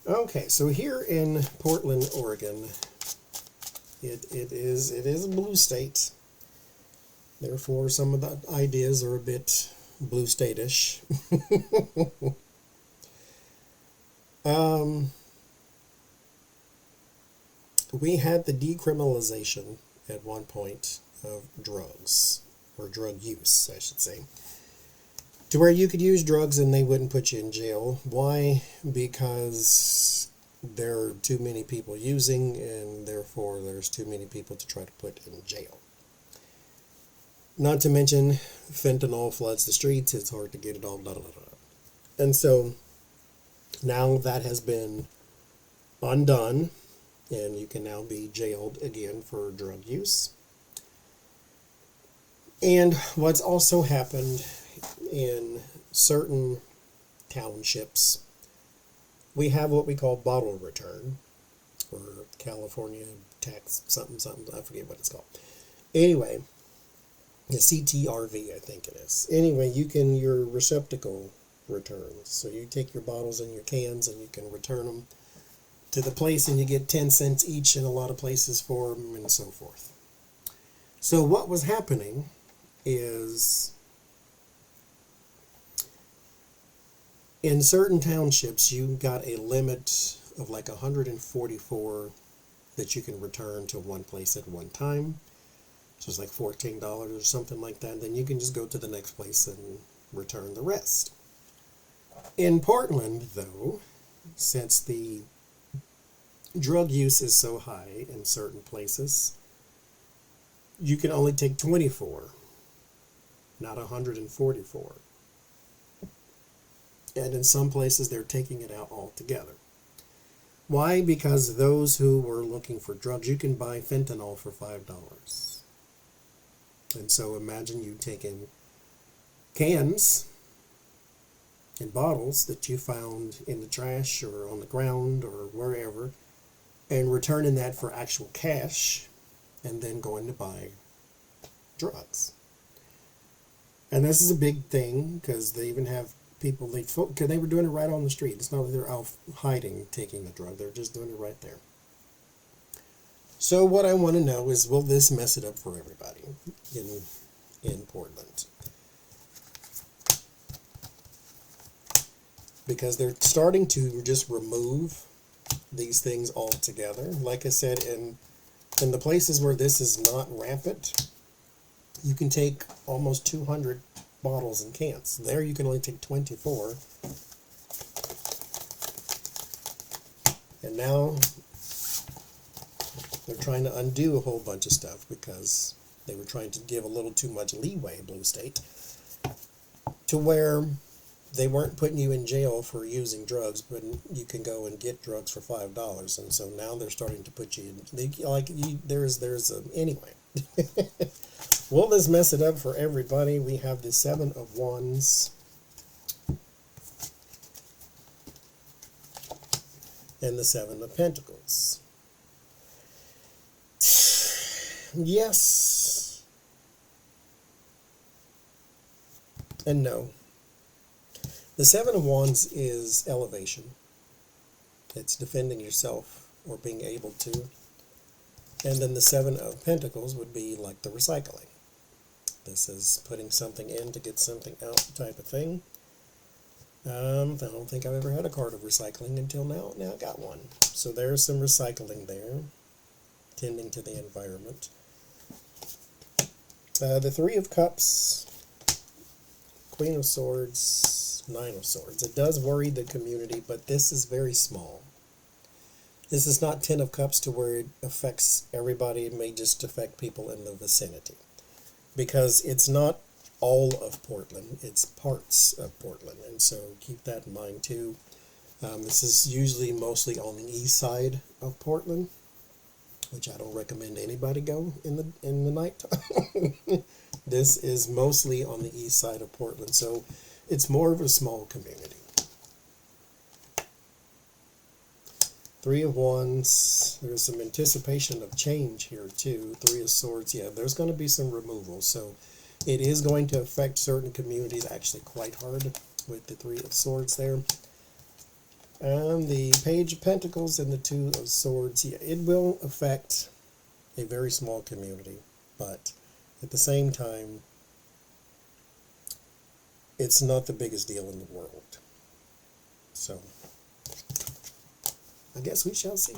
Okay, so here in Portland, Oregon, it is a blue state. Therefore, some of the ideas are a bit blue state-ish. We had the decriminalization at one point of drugs, or drug use, I should say, to where you could use drugs and they wouldn't put you in jail. Why? Because there are too many people using, and therefore there's too many people to try to put in jail. Not to mention, fentanyl floods the streets. It's hard to get it all. And so now that has been undone, and you can now be jailed again for drug use. And what's also happened in certain townships, we have what we call bottle return, or California tax something, I forget what it's called. Anyway, the CTRV, I think it is. Anyway, your receptacle returns. So you take your bottles and your cans and you can return them to the place, and you get 10 cents each in a lot of places for them, and so forth. So what was happening is, in certain townships, you got a limit of like 144 that you can return to one place at one time. So it's like $14 or something like that. Then you can just go to the next place and return the rest. In Portland, though, since the drug use is so high in certain places, you can only take 24, not 144. And in some places, they're taking it out altogether. Why? Because those who were looking for drugs, you can buy fentanyl for $5. And so imagine you taking cans and bottles that you found in the trash or on the ground or wherever, and returning that for actual cash, and then going to buy drugs. And this is a big thing, because they even have people, because they were doing it right on the street. It's not that they're out hiding taking the drug, they're just doing it right there. So what I want to know is, will this mess it up for everybody in Portland? Because they're starting to just remove these things altogether. Like I said, in the places where this is not rampant, you can take almost 200 bottles and cans. There you can only take 24. And now they're trying to undo a whole bunch of stuff because they were trying to give a little too much leeway, Blue State, to where they weren't putting you in jail for using drugs, but you can go and get drugs for $5. And so now they're starting to put you in, anyway. Will this mess it up for everybody? We have the 7 of Wands and the 7 of Pentacles. Yes and no. The 7 of Wands is elevation. It's defending yourself or being able to. And then the 7 of Pentacles would be like the recycling. This is putting something in to get something out type of thing. I don't think I've ever had a card of recycling until now. Now I got one. So there's some recycling there, tending to the environment. The 3 of Cups, Queen of Swords, 9 of Swords. It does worry the community, but this is very small. This is not 10 of Cups to where it affects everybody. It may just affect people in the vicinity. Because it's not all of Portland, it's parts of Portland. And so keep that in mind too. This is usually mostly on the east side of Portland, which I don't recommend anybody go in the nighttime. This is mostly on the east side of Portland, so it's more of a small community. 3 of Wands, there's some anticipation of change here too. 3 of Swords, yeah, there's going to be some removal, so it is going to affect certain communities actually quite hard with the 3 of Swords there. And the Page of Pentacles and the Two of Swords. Yeah, it will affect a very small community, but at the same time, it's not the biggest deal in the world. So, I guess we shall see.